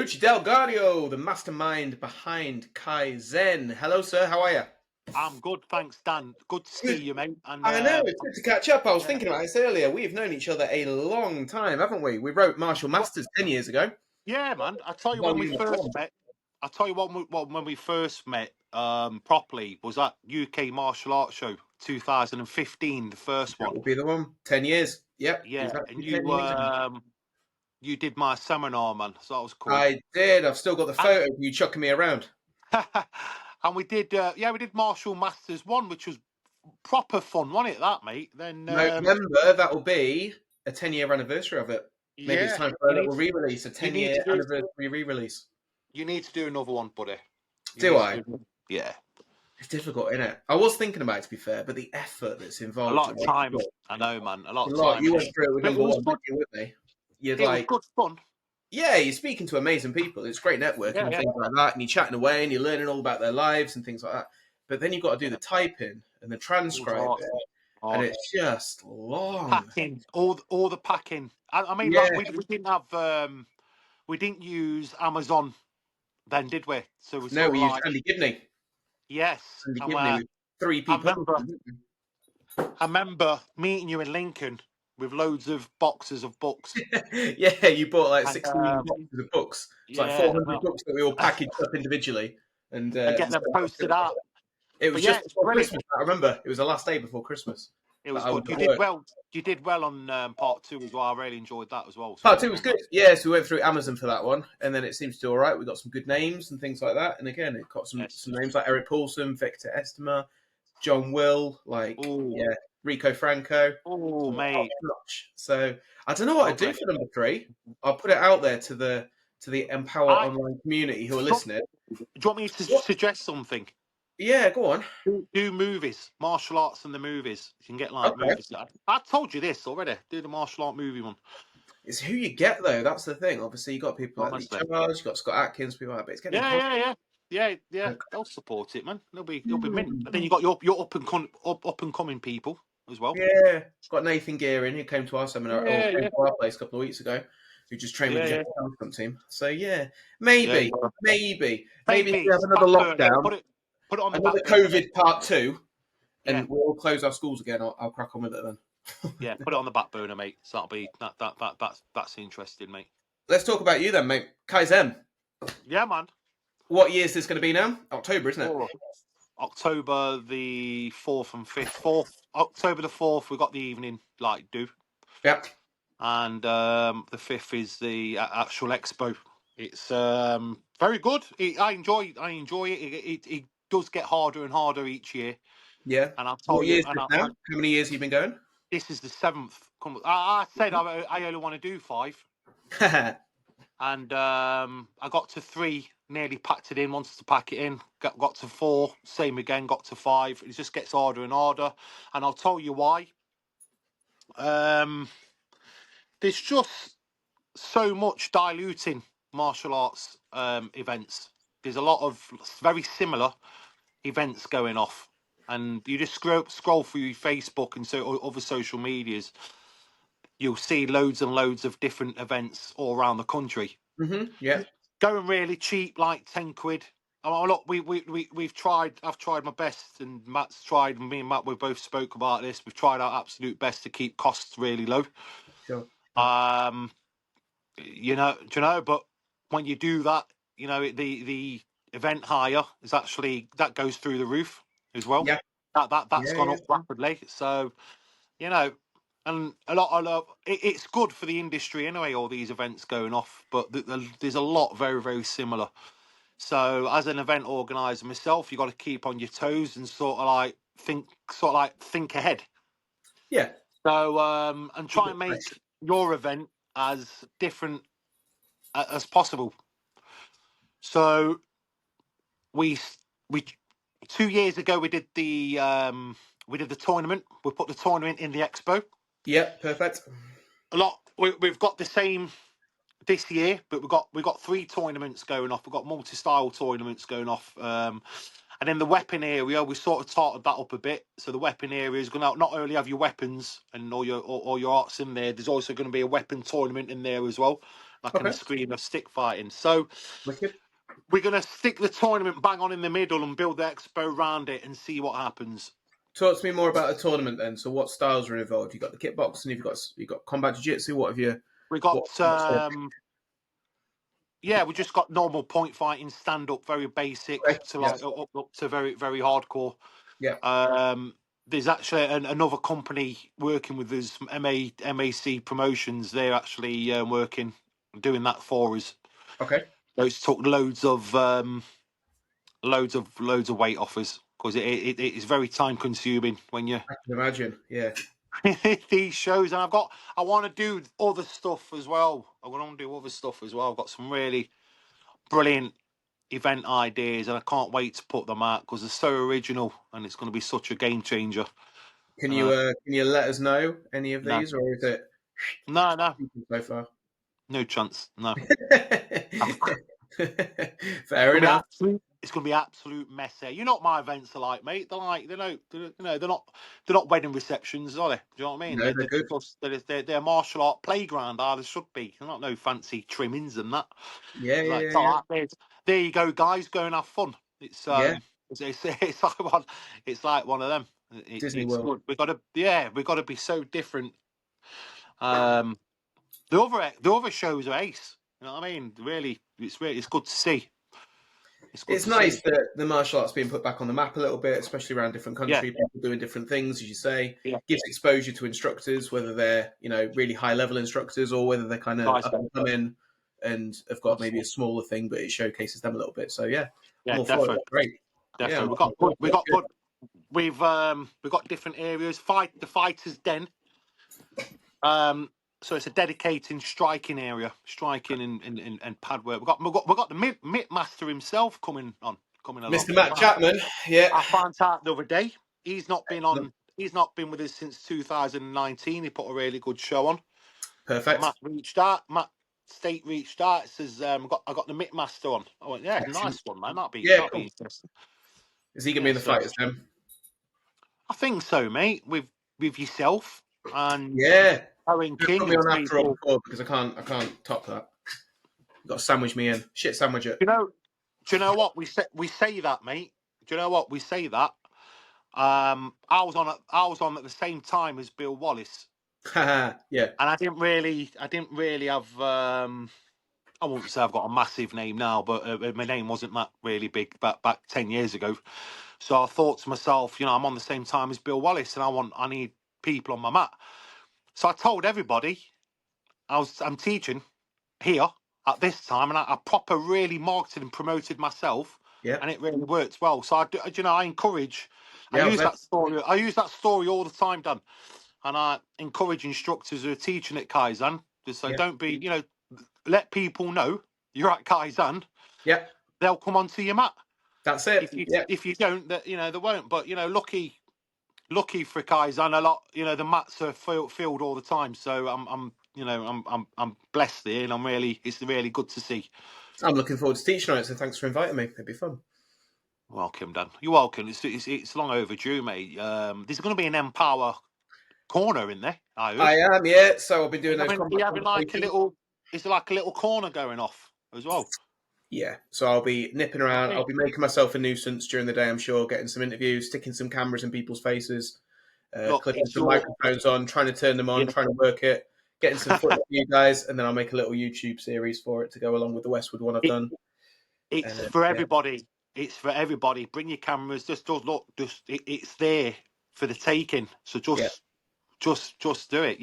Lucci Del Gaudio, the mastermind behind Kaizen. Hello, sir. How are you? I'm good, thanks, Dan. Good to see Good. you, mate. And I know, it's good to catch up. I was yeah, thinking about this earlier. We've known each other a long time, haven't we? We wrote Martial well, Masters 10 years ago. yeah, man. I tell you when we Volume first 1. met. I tell you when we first met properly was at UK Martial Arts Show 2015, the first That one. would be the one. 10 years. Yep, Yeah, and exactly 10 years ago. you did my seminar, man. So that was cool. I did. I've still got the And photo of you chucking me around. and we did Martial Masters 1, which was proper fun, wasn't it? That, mate. Then No, remember, that will be a 10-year anniversary of it. Maybe it's yeah, time for a you need little re-release, a you need 10-year to do anniversary re-release. you need to do another one, buddy. You Do need to I? do yeah. It's difficult, isn't it? I was thinking about it, to be fair, but the effort that's A involved lot to of make time. it I know, man. A lot a of lot. time You in went it. through it with But it number was one, good. didn't you, with me? You're It was like, good fun. yeah, you're speaking to amazing people. It's great networking Yeah, and yeah. things like that, and you're chatting away and you're learning all about their lives and things like that. But then you've got to do Yeah. the typing and the It was transcribing, hard. and Hard. it's just long. Packing. All the packing. I mean, Yeah, like we didn't have we didn't use Amazon then, did we? So we no, sort we of used like Andy Gibney. yes. Andy And Gibney with three I people. remember I remember meeting you in Lincoln with loads of boxes of books. Yeah, you bought like And 16 boxes of books. It's like yeah, 400 well, books that we all packaged up individually and and get them posted out. it was But yeah, just it's before brilliant. Christmas. I remember it was the last day before Christmas It that was I was good. at work. You did well on part two as well. I really enjoyed that as well. So Part well two was done, good. man. Yeah, so we went through Amazon for that one, and then it seems to do all right. We got some good names and things like that. And again, it got some Yes. names like Eric Paulson, Victor Estima, John Will, like Oh, yeah, Rico Franco. oh, Top mate. notch. So I don't know what I'd do Lovely. for number three. I'll put it out there to the Empower I Online community who are do listening. you want me to What? suggest something? Yeah, go on. Do movies, martial arts, and the movies. You can get like Okay. movies. I told you this already. Do the martial art movie one. It's who you get though. That's the thing. Obviously, you got people like Lee Honestly. Charles, you got Scott Atkins, people like that. But it's getting Yeah, hard. yeah, yeah, yeah. They'll support it, man. They'll be mint. Hmm. But then you got your up and coming people as well. Yeah, got Nathan Gearing who came to our seminar or Yeah, came yeah, to our place a couple of weeks ago, who just trained with yeah, the yeah, Jeffrey Township team. So yeah, yeah. maybe, maybe if we Maybe have another back burner. lockdown, Put it on the another back burner, mate. COVID part two, Yeah. and we'll all close our schools again. I'll crack on with it then. Yeah, put it on the back burner, mate. So that'll be that's interesting, mate. Let's talk about you then, mate. Kaizen. Yeah, man. What year is this going to be now? October, isn't it? Oh, October the 4th and 5th. October the 4th, we got the evening like do, Yep. and the 5th is the actual expo. It's very good. I enjoy it. It does get harder and harder each year, Yeah. and I'll tell What year you. is this now? How many years have you been going? This is the 7th. I said I only want to do 5. And I got to 3, nearly packed it in, wanted to pack it in, got to 4, same again, got to 5. It just gets harder and harder. And I'll tell you why. There's just so much diluting martial arts events. There's a lot of very similar events going off. And you just scroll through your Facebook and so other social medias, you'll see loads and loads of different events all around the country. Yeah. Going really cheap, like 10 quid. Oh, look, we've tried. I've tried my best, and Matt's tried. And me and Matt, we both spoke about this. We've tried our absolute best to keep costs really low. Sure. Do you know? But when you do that, the event hire is actually that goes through the roof as well. Yeah. That's Yeah. gone Yeah. up rapidly. So you know, and a lot. It's good for the industry anyway. All these events going off, but there's a lot very very similar. So as an event organizer myself, you got to keep on your toes and sort of like think ahead. Yeah. So and Keep try it and make fresh. your event as different as possible. So we we 2 years ago we did the tournament. We put the tournament in the expo. Yeah. Perfect. A lot. We've got the same this year, but we've got 3 tournaments going off. We've got multi-style tournaments going off, And then the weapon area, we sort of tarted that up a bit. So the weapon area is going to not only have your weapons and all your arts in there, there's also going to be a weapon tournament in there as well, like in a Okay. screen of stick fighting. So Wicked. we're going to stick the tournament bang on in the middle and build the expo around it and see what happens. Talk to me more about the tournament then. So what styles are involved? You've got the kickboxing, you've got combat jiu-jitsu. What have you? We got What's yeah, we just got normal point fighting, stand up, very basic, okay. up to Yeah. like up to very very hardcore. Yeah. There's actually another company working with us, MAC Promotions. They're actually working, doing that for us. Okay. Those took loads of weight off us because it is very time consuming when you I can imagine. Yeah. these shows. And I want to do other stuff as well. I want to do other stuff as well. I've got some really brilliant event ideas, and I can't wait to put them out because they're so original and it's going to be such a game changer. Can you let us know any of No, these, or is it no, so far? no chance. No. Fair enough. It's going to be absolute messy. You know what my events are like, mate. They're not wedding receptions, are they? Do you know what I mean? No, they're good. They're martial art playground. They should be. They're not no fancy trimmings and that. Yeah, yeah, Like, yeah, yeah. there you go, guys. Go and have fun. It's Yeah. it's like one of them. Disney It's World. good. We got to be so different. The other shows are ace. You know what I mean? Really, it's good to see. It's nice that the martial arts being put back on the map a little bit, especially around different Yeah, countries, people doing different things, as you say. yeah. Gives exposure to instructors, whether they're really high level instructors or whether they're kind of Guys, up and coming and have got maybe a smaller thing, but it showcases them a little bit. So yeah, I'm yeah, all for it. definitely, That's great. Yeah, definitely. We've got different areas. The fighters' den. So it's a dedicated striking area, striking and pad work. We got the Mitt Master himself coming along. Mr. Matt Chapman. Yeah, I found out the other day he's not been on. He's not been with us since 2019. He put a really good show on. perfect. Matt reached out. Matt State reached out. Says, I got the Mitt Master on. I went, yeah, nice one, man. That'd be Cool. interesting. Is he going to be Yeah, in the so fighters then? I think so, mate. With yourself and Yeah. Owen Just put King me and on after or people. before because I can't top that. You've got to sandwich me in. Shit sandwich it. Do you know what we say that, mate? Do you know what we say that? I was on at the same time as Bill Wallace, Yeah. and I didn't really have. I wouldn't say I've got a massive name now, but my name wasn't that really big back 10 years ago. So I thought to myself, I'm on the same time as Bill Wallace, and I need people on my mat. So I told everybody I'm teaching here at this time, and I proper really marketed and promoted myself, Yeah. and it really worked well. So I encourage. Yeah, I was there. I use that story all the time, Dan, and I encourage instructors who are teaching at Kaizen to say, Yeah. don't be, let people know you're at Kaizen. Yeah. They'll come onto your mat. That's it. If you don't, that they won't. But lucky for Kaizen, a lot. The mats are filled all the time. So I'm blessed there, and it's really good to see. I'm looking forward to teaching on it. So thanks for inviting me. It'd be fun. Welcome, Dan. You're welcome. It's long overdue, mate. There's going to be an Empower corner in there. I heard. I am. Yeah. So I'll be doing those You combat having like a conversations. little. It's like a little corner going off as well. Yeah. So I'll be nipping around. I'll be making myself a nuisance during the day. I'm sure, getting some interviews, sticking some cameras in people's faces, Look, clipping some microphones on, trying to turn them on, trying to work it, getting some footage for you guys, and then I'll make a little YouTube series for it to go along with the Westwood one I've done. It's for everybody. It's for everybody. Bring your cameras. Just look. It's there for the taking. So just do it.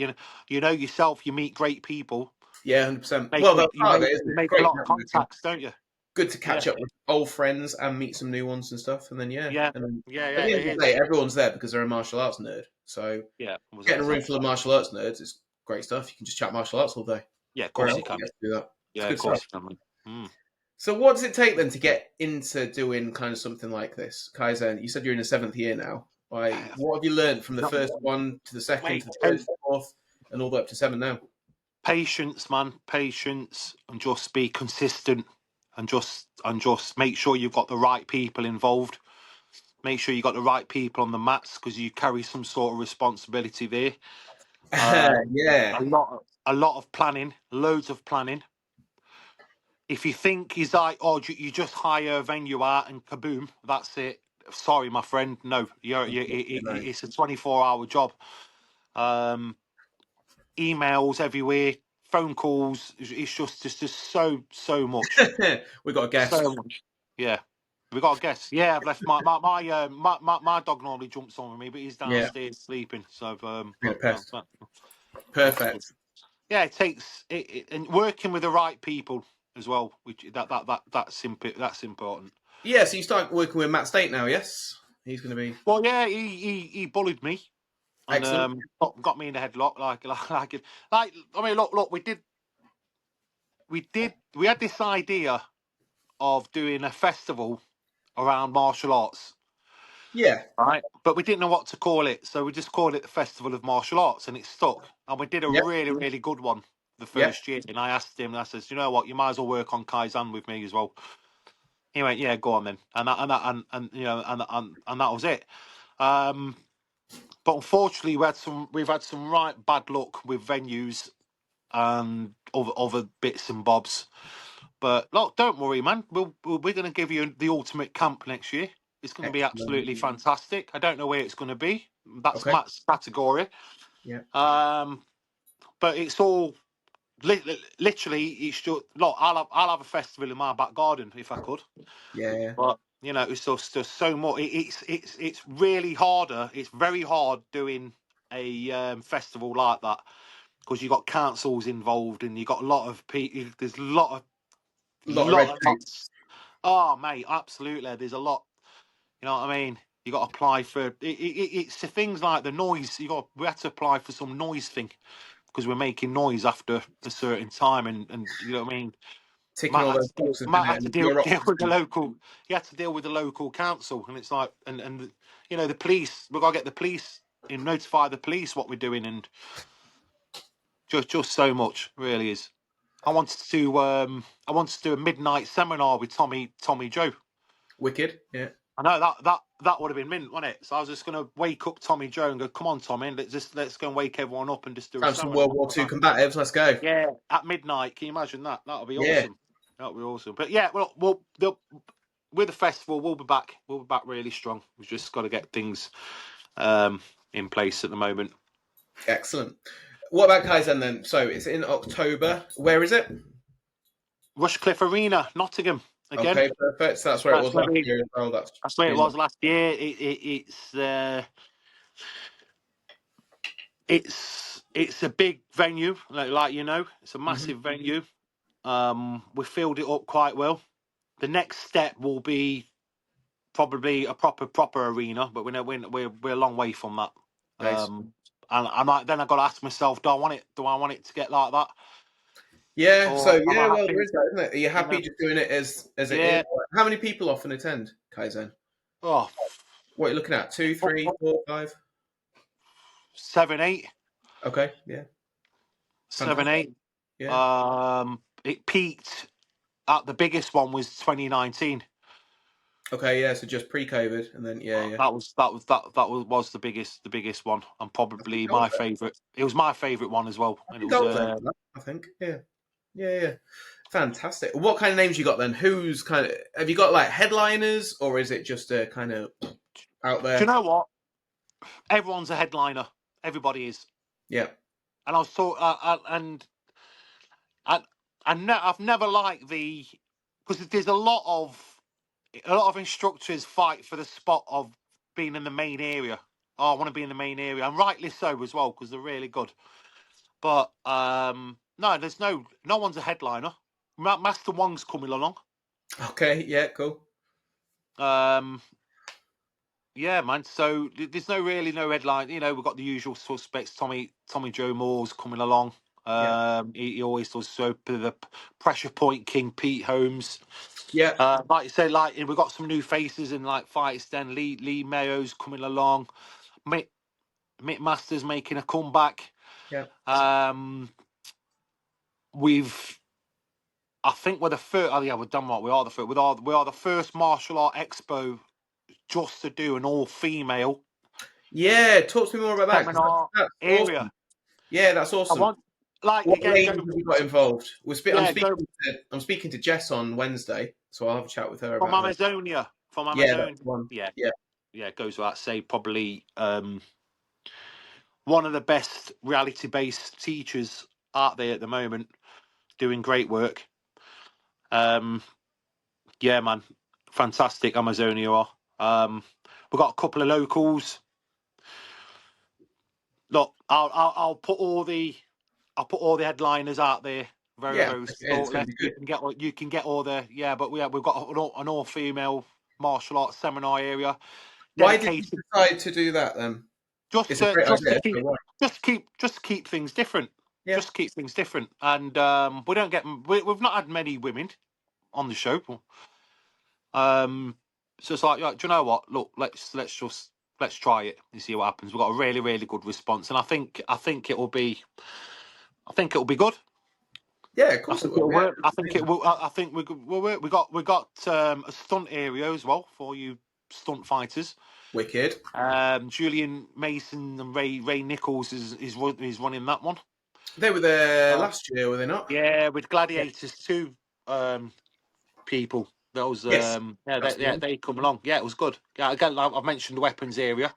You know yourself. You meet great people. Yeah, 100%. Well, that's part of it. You make a lot of contacts, don't you? Good to catch up with old friends and meet some new ones and stuff. And then yeah. At the end of the day, everyone's there because they're a martial arts nerd. So getting a room full of martial arts nerds is great stuff. You can just chat martial arts all day. Yeah, of course you can. Do that. Yeah, of course you can. So what does it take then to get into doing kind of something like this, Kaizen? You said you're in the 7th year now. What have you learned from the first one to the second to the third, to the fourth, and all the way up to 7 now? Patience, man, patience, and just be consistent, and just make sure you've got the right people involved. Make sure you got the right people on the mats because you carry some sort of responsibility there. Yeah. A lot of planning, loads of planning. If you think he's like, oh, you just hire a venue out and kaboom, that's it. Sorry, my friend. No, it's a 24-hour job. Emails everywhere, phone calls. It's just so much. We got a guest. So much. Yeah. We got a guest. Yeah, I've left my dog normally jumps on with me, but he's downstairs sleeping. So Perfect. yeah, it takes it and working with the right people as well, which that's important. Yeah, so you start working with Matt State now, yes? He's going to be... Well, yeah, he bullied me and Excellent. got me in the headlock like. I mean, look, we had this idea of doing a festival around martial arts. Yeah. Right, but we didn't know what to call it, so we just called it the Festival of Martial Arts, and it stuck. And we did a Yep. really, really good one the first year. And I asked him, and I says, you know what, you might as well work on Kaizen with me as well. He went, yeah, go on then, and that was it. But unfortunately, we've had some right bad luck with venues and other bits and bobs. But look, don't worry, man. We're going to give you the ultimate camp next year. It's going to be absolutely fantastic. I don't know where it's going to be. That's Matt's category. Yeah. But it's all literally. It's just look. I'll have a festival in my back garden if I could. Yeah. But it's just so much. It's really harder. It's very hard doing a festival like that because you got councils involved and you got a lot of people. There's a lot of lots. Oh, mate, absolutely. There's a lot. You know what I mean? You got to apply for it's the things like the noise. We had to apply for some noise thing because we're making noise after a certain time, and you know what I mean. Ticking all those boxes. Matt had to deal with the local. He had to deal with the local council, and it's like, and the police. We've got to get the police and notify the police what we're doing, and just so much really is. I wanted to do a midnight seminar with Tommy Joe. Wicked, yeah. I know that would have been mint, wouldn't it? So I was just going to wake up Tommy Joe and go, "Come on, Tommy, let's go and wake everyone up and just do some World War II combatives. Let's go." Yeah, at midnight. Can you imagine that? That'll be awesome. That'll be awesome. But yeah, well, with the festival, we'll be back. We'll be back really strong. We've just got to get things in place at the moment. Excellent. What about Kaizen then? So it's in October. Where is it? Rushcliffe Arena, Nottingham. Again. Okay, perfect. So that's where it was last year as well. That's where it was last year. It's a big venue, like it's a massive venue. We filled it up quite well. The next step will be probably a proper arena, but we're a long way from that. Nice. And I got to ask myself, do I want it to get like that? Yeah. Or so yeah, well, there is that, isn't it? Are you happy just doing it as it is? How many people often attend Kaizen? Oh, what are you looking at? 2, 3, 4, 5, 7, 8. Okay. Yeah. 7, 8. Yeah. It peaked at the biggest one was 2019. Okay, yeah, so just pre-COVID, and then that was the biggest one, and probably my favourite. It was my favourite one as well. And it was, I think, yeah. Fantastic. What kind of names you got then? Who's kind of have you got like headliners, or is it just a kind of out there? Do you know what? Everyone's a headliner. Everybody is. Yeah. And I was I've never liked because there's a lot of instructors fight for the spot of being in the main area. Oh, I want to be in the main area, and rightly so as well because they're really good. But no, there's no one's a headliner. Master Wong's coming along. Okay, yeah, cool. Yeah, man. So there's no headline. We've got the usual suspects. Tommy Joe Moore's coming along. He always does so. The pressure point king Pete Holmes. Yeah. Like you said, we've got some new faces in Fights Den. Lee Mayo's coming along. Mick Masters making a comeback. Yeah. I think we're the first. Oh yeah, we've done what we are the first. We are the first martial art expo just to do an all-female Yeah, talk to me more about that. 'Cause seminar that's area. awesome. Yeah, that's I awesome. want, like, What again, ladies go, have you got involved? yeah, go I'm speaking to Jess on Wednesday, so I'll have a chat with her from about her. Amazonia. From Yeah, that's Amazonia. the one. Yeah, Yeah. yeah, it goes without say, probably one of the best reality-based teachers out there at the moment, doing great work. Yeah, man, fantastic Amazonia are. We've got a couple of locals. Look, I'll put all the headliners out there very, Yeah, very it's going shortly. to be You good. can get all the but we've got an all female martial arts seminar area Why did you dedicated decide to do that then? It's just a to great idea. So why? just keep things different. Yeah. Just keep things different, and we've not had many women on the show. So it's like, do you know what? Look, let's try it and see what happens. We've got a really, really good response, and I think it'll be good. Yeah, of I course it think will. it'll Yeah. work. I think it will. I think we'll work. We got a stunt area as well for you stunt fighters. Wicked. Julian Mason and Ray Nichols is running that one. They were there last year, were they not? Yeah, with Yeah. Gladiators too. People. Those Yes, that's the one. they come along. Yeah, it was good. Yeah, again, I've mentioned the weapons area.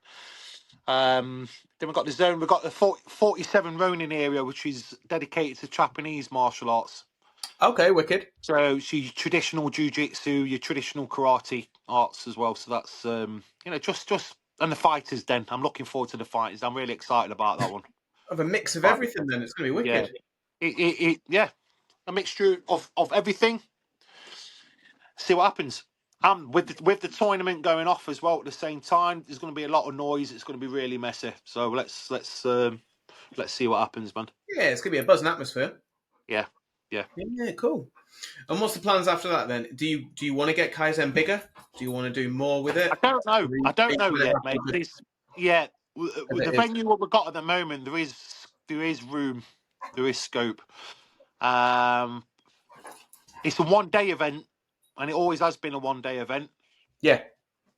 Then we've got the zone. We've got the 47 Ronin area, which is dedicated to Japanese martial arts. Okay, wicked. So she's traditional jiu-jitsu, your traditional karate arts as well. So that's just and the fighters. Then I'm looking forward to the fighters. I'm really excited about that one. Of a mix of But everything, then it's going to be yeah, wicked. yeah, a mixture of everything. See what happens. And with the tournament going off as well at the same time, there's going to be a lot of noise. It's going to be really messy. So let's see what happens, man. Yeah, it's going to be a buzzing atmosphere. Yeah, yeah. Yeah, cool. And what's the plans after that then? Do you want to get Kaizen bigger? Do you want to do more with it? I don't know. I Are don't you know gonna yet, have mate. to do Yeah, as with it the is? venue what we've got at the moment, there is room, there is scope. Um, it's a 1 day event, and it always has been a 1 day event. Yeah.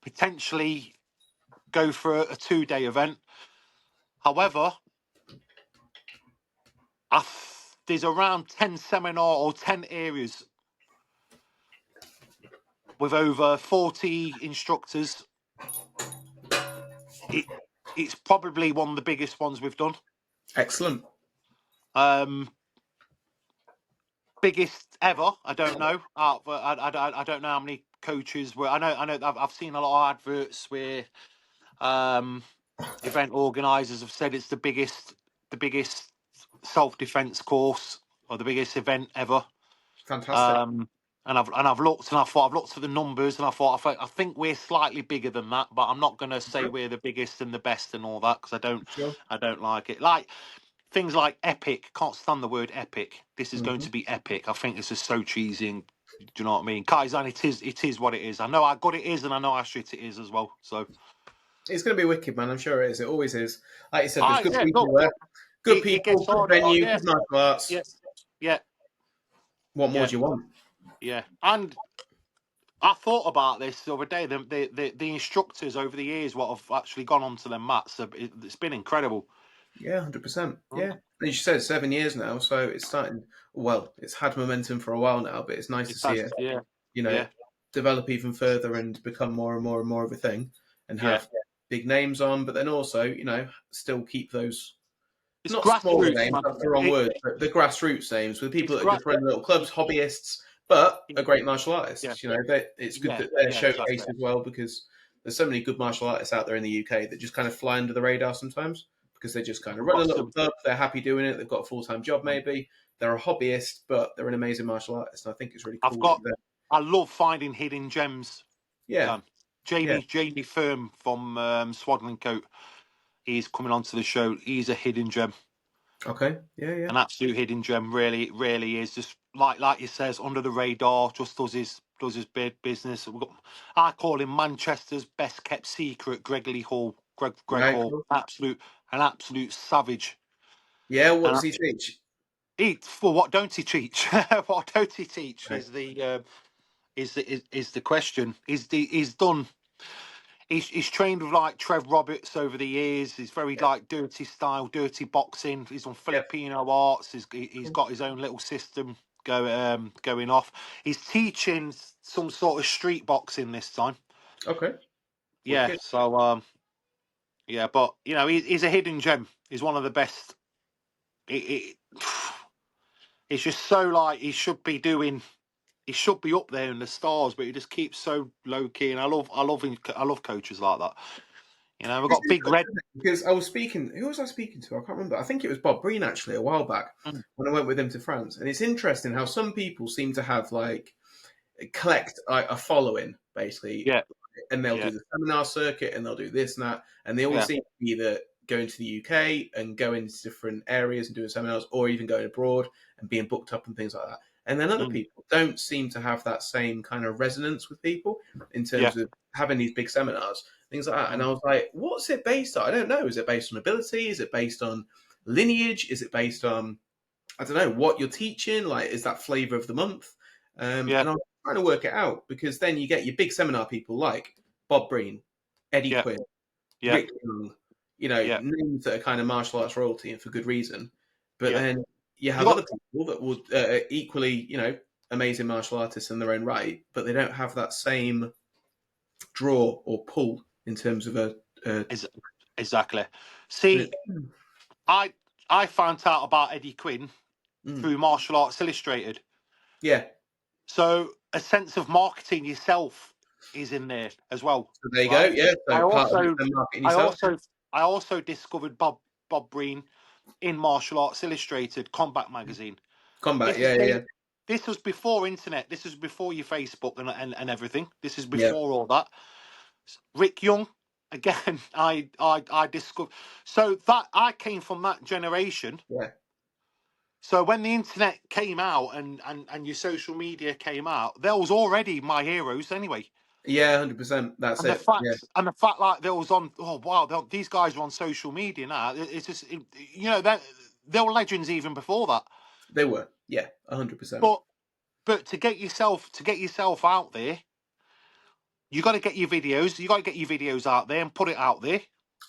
Potentially go for a 2 day event. However, there's around 10 seminar or 10 areas with over 40 instructors. It's probably one of the biggest ones we've done. Excellent. Biggest ever? I don't know. I don't know how many coaches were. I know. I've seen a lot of adverts where event organisers have said it's the biggest self-defense course or the biggest event ever. Fantastic. And I've looked and I've looked at the numbers and I think we're slightly bigger than that, but I'm not going to say we're the biggest and the best and all that because Sure. I don't like it. Like things like epic, can't stand the word epic. This is going Mm-hmm. to be epic. I think this is so cheesy. And, do you know what I mean? Kaizen, it is what it is. I know how good it is, and I know how shit it is as well. So It's going to be wicked, man. I'm sure it is. It always is. Like you said, there's good yeah, people look, there. Good it gets people, good harder. venue, Yeah, good martial arts. yeah, yeah, What more yeah, do you want? yeah. And I thought about this the other day. The instructors over the years, what have actually gone onto their mats, it's been incredible. Yeah, 100%. Yeah. And you said 7 years now, so it's starting. Well, it's had momentum for a while now, but it's nice to It see has, it, yeah, you know, yeah, develop even further and become more and more and more of a thing, and yeah. have big names on, but then also, still keep those It's not smaller grassroots, names, man. that's the wrong word, but the grassroots names with people It's that are just running little clubs, hobbyists, but are great martial yeah, artists. It's good yeah, that they're yeah, exactly. showcased as well because there's so many good martial artists out there in the UK that just kind of fly under the radar sometimes because they just kind of We've run a got little some. club, they're happy doing it, they've got a full time job maybe, they're a hobbyist, but they're an amazing martial artist. And I think it's really I've cool that got. they're I love finding hidden gems. yeah, Dan yeah, Jamie Firm from Swaddling Coat. He's coming onto the show. He's a hidden gem, okay, yeah, yeah, an absolute hidden gem. Really, really is. Just like you says, under the radar. Just does his big business. I call him Manchester's best kept secret. Gregory Hall. Greg right, Hall. cool. An absolute savage. Yeah. What And does he teach? for what don't he teach? What don't he teach Right. is the question. He's done. He's trained with like Trev Roberts over the years. He's very like dirty style, dirty boxing. He's on Yeah. Filipino arts. He's got his own little system going off. He's teaching some sort of street boxing this time. Okay. Yeah. Wicked. So yeah, but you know he's a hidden gem. He's one of the best. It's just so like he should be doing. He should be up there in the stars, but he just keeps so low key. And I love coaches like that. You know, we've This got is Big Red. because I was speaking. Who was I speaking to? I can't remember. I think it was Bob Breen actually a while back Mm. when I went with him to France. And it's interesting how some people seem to have like collect a following basically, Yeah, and they'll yeah, do the seminar circuit and they'll do this and that, and they all yeah, seem to be either going to the UK and going to different areas and doing seminars, or even going abroad and being booked up and things like that. And then other mm, people don't seem to have that same kind of resonance with people in yeah, terms of having these big seminars, things like that. And mm, I was like, what's it based on? I don't know. Is it based on ability? Is it based on lineage? Is it based on, I don't know, what you're teaching? Like, is that flavor of the month? yeah, And I was trying to work it out, because then you get your big seminar people like Bob Breen, Eddie yeah, Quinn, yeah, Rick Young, yeah, names that are kind of martial arts royalty and for good reason. But yeah. then you You have got other people that will equally, amazing martial artists in their own right, but they don't have that same draw or pull in terms of a is exactly. See, I I found out about Eddie Quinn mm, through Martial Arts Illustrated. yeah. So a sense of marketing yourself is in there as well, So there you go. right? Yeah. I So part of it is also then marketing I yourself. also I also discovered Bob Breen in Martial Arts Illustrated Combat magazine. Combat. This is Yeah. Yeah. Yeah. this was before internet. This was before your Facebook and everything. This is Yeah. before all that. Rick Young, again, I discovered. So that I came from that generation. Yeah. So when the internet came out and your social media came out, there was already my heroes anyway. Yeah. 100%. That's And the it. Yeah. fact like there was on, oh wow, these guys are on social media now. It's just they were legends even before that. They were. Yeah. 100%. But to get yourself out there, you got to get your videos. You got to get your videos out there and put it out there.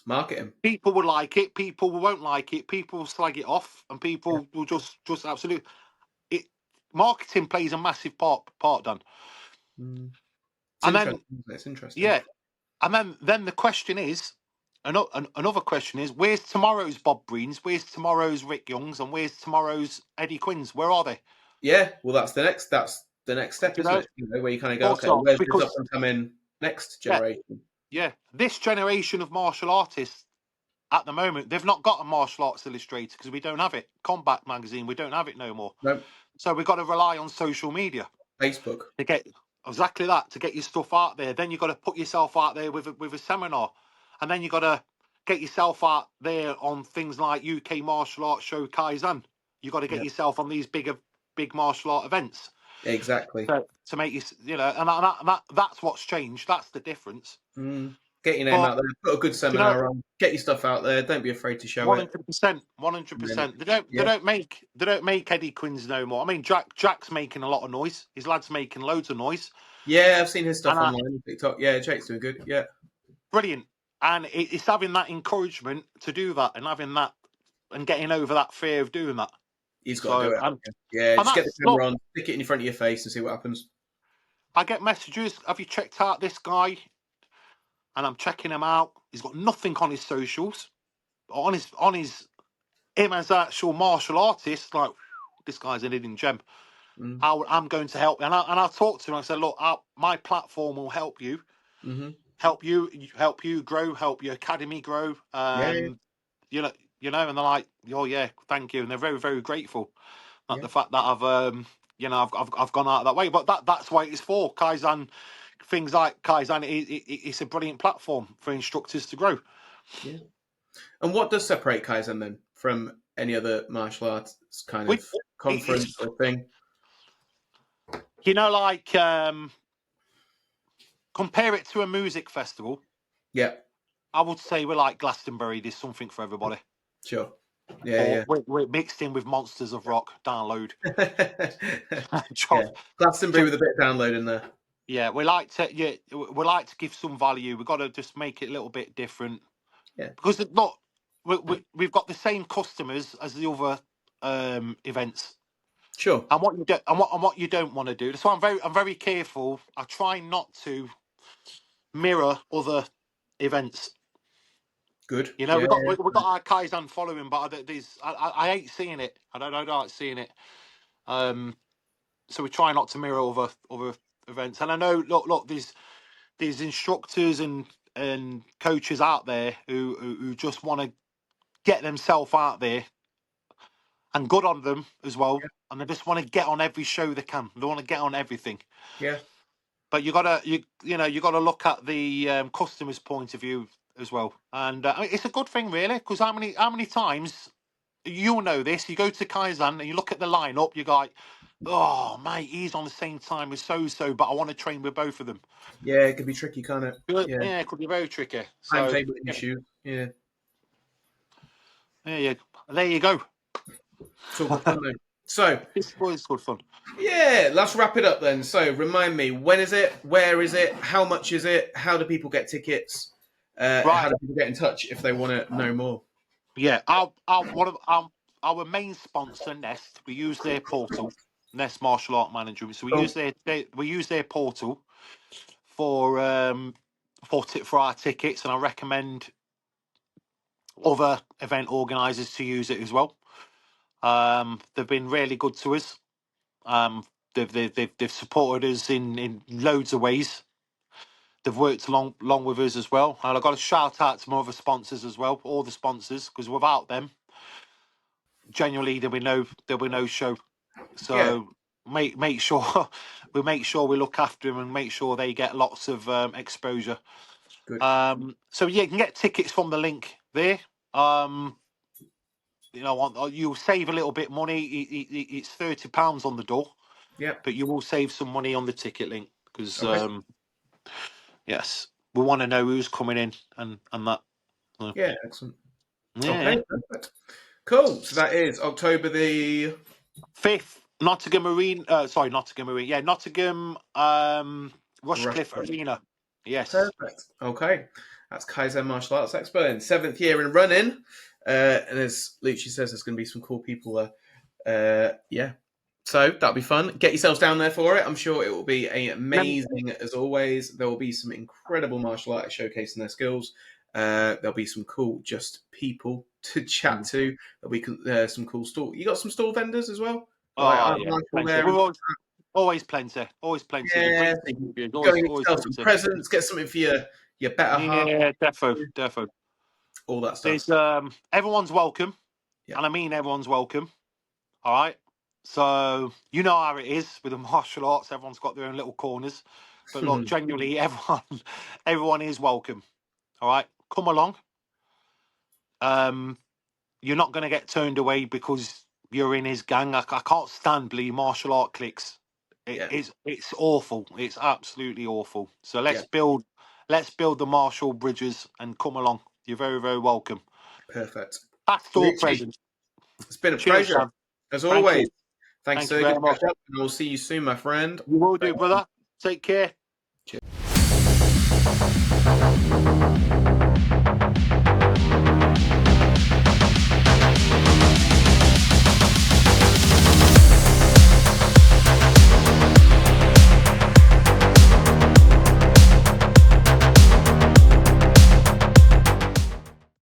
Marketing. People will like it. People won't like it. People will slag it off, and Yeah. people will just absolutely. It marketing plays a massive part, Dan. Mm. It's And interesting. then It's interesting. yeah, and then the question is, another question is, where's tomorrow's Bob Breens? Where's tomorrow's Rick Youngs? And where's tomorrow's Eddie Quinns? Where are they? Yeah. Well, that's the next step, You isn't know, it? Where you kind of go, okay, also where's this up because and coming next yeah, generation? yeah, this generation of martial artists at the moment, they've not got a martial arts illustrator because we don't have it. Combat magazine, we don't have it no more. No, So we've got to rely on social media Facebook. to get exactly that, to get your stuff out there. Then you've got to put yourself out there with a seminar. And then you've got to get yourself out there on things like UK Martial Arts Show Kaizen. You've got to get Yeah, yourself on these big martial art events exactly. to make you, and that's what's changed. That's the difference. Get your name But out there. Put a good you know, seminar on. Get your stuff out there. Don't be afraid to show it. 100%, And then, 100%. yeah, They don't make Eddie Quinns no more. I mean, Jack's making a lot of noise. His lad's making loads of noise, yeah. I've seen his and stuff online on TikTok. Yeah, Jake's doing good. Yeah, brilliant. And it's having that encouragement to do that, and having that, and getting over that fear of doing that. he's got to So, do it. Yeah, and just get the that's camera look. on, stick it in front of your face, and see what happens. I get messages. Have you checked out this guy? And I'm checking him out. He's got nothing on his socials, on his him as an actual martial artist. Like, this guy's an hidden gem. Mm. I'm going to help, and I talked to him. I said, look, my platform will help you, Mm-hmm. help you grow, help your academy grow. Yeah, yeah, You know, and they're like, oh yeah, thank you, and they're very, very grateful at yeah. the fact that I've gone out of that way. But that's what it's for. Kaizen, things like Kaizen, it's a brilliant platform for instructors to grow. Yeah. And what does separate Kaizen then from any other martial arts kind We, of conference or thing? like compare it to a music festival. Yeah, I would say we're like Glastonbury. There's something for everybody. sure. Yeah, Or yeah. we're mixed in with Monsters of Rock. Download. Yeah. Glastonbury Just, with a bit of download in there. Yeah, we like to give some value. We've got to just make it a little bit different. Yeah. Because look, we've got the same customers as the other events. Sure. And what you don't want to do. So I'm very careful. I try not to mirror other events. Good. You know, Yeah. we've got our Kaizen following, but I hate seeing it. I don't like seeing it. So we try not to mirror other events. And I know, look, there's instructors and coaches out there who just want to get themselves out there, and good on them as well. Yeah. And they just want to get on every show they can. They want to get on everything. Yeah. But you gotta look at the customer's point of view as well. And it's a good thing, really, because how many times, you'll know this, you go to Kaizen and you look at the lineup, you go like, oh mate, he's on the same time as so, but I want to train with both of them. Yeah, it could be tricky, can't it? Yeah. Yeah, it could be very tricky. So Timetable issue. Yeah. there you go. It's all good fun, though. So It's good fun. yeah, let's wrap it up then. So remind me, when is it? Where is it? How much is it? How do people get tickets? How do people get in touch if they want to know more? Yeah, our main sponsor, Nest, we use their portal, Nest Martial Art Management. So we use their portal for our tickets, and I recommend other event organisers to use it as well. They've been really good to us. They've supported us in loads of ways. They've worked along with us as well, and I've got to shout out to my other sponsors as well, all the sponsors, because without them, genuinely there'll be no show. So make sure we look after them and make sure they get lots of exposure. Good. So yeah, you can get tickets from the link there. You'll save a little bit money. It's £30 on the door. Yeah. But you will save some money on the ticket link because yes, we want to know who's coming in and that. Yeah, excellent. Yeah. Okay, perfect. Cool. So that is October the 5th, Nottingham Arena. Yeah, Nottingham Rushcliffe Arena. Yes. Perfect. Okay. That's Kaizen Martial Arts Expo in 7th year and running. And as Lucci says, there's going to be some cool people there. Yeah. So that'll be fun. Get yourselves down there for it. I'm sure it will be amazing as always. There will be some incredible martial artists showcasing their skills. There'll be some cool just people to chat to. There'll be some cool stall. You got some stall vendors as well? Always plenty. Yeah. Go and get yourself some presents. Get something for your better half. Yeah, defo. All that stuff. There's everyone's welcome, Yeah. and I mean everyone's welcome. All right. So you know how it is with the martial arts. Everyone's got their own little corners, but look, genuinely, everyone is welcome. All right, come along. You're not going to get turned away because you're in his gang. I can't stand bloody martial art cliques. It's awful. It's absolutely awful. So let's build the martial bridges and come along. You're very, very welcome. Perfect. Past or present. It's been a pleasure, Sam. as always. Thank Thanks so very much. And we'll see you soon, my friend. You will do, brother. Take care. Cheers.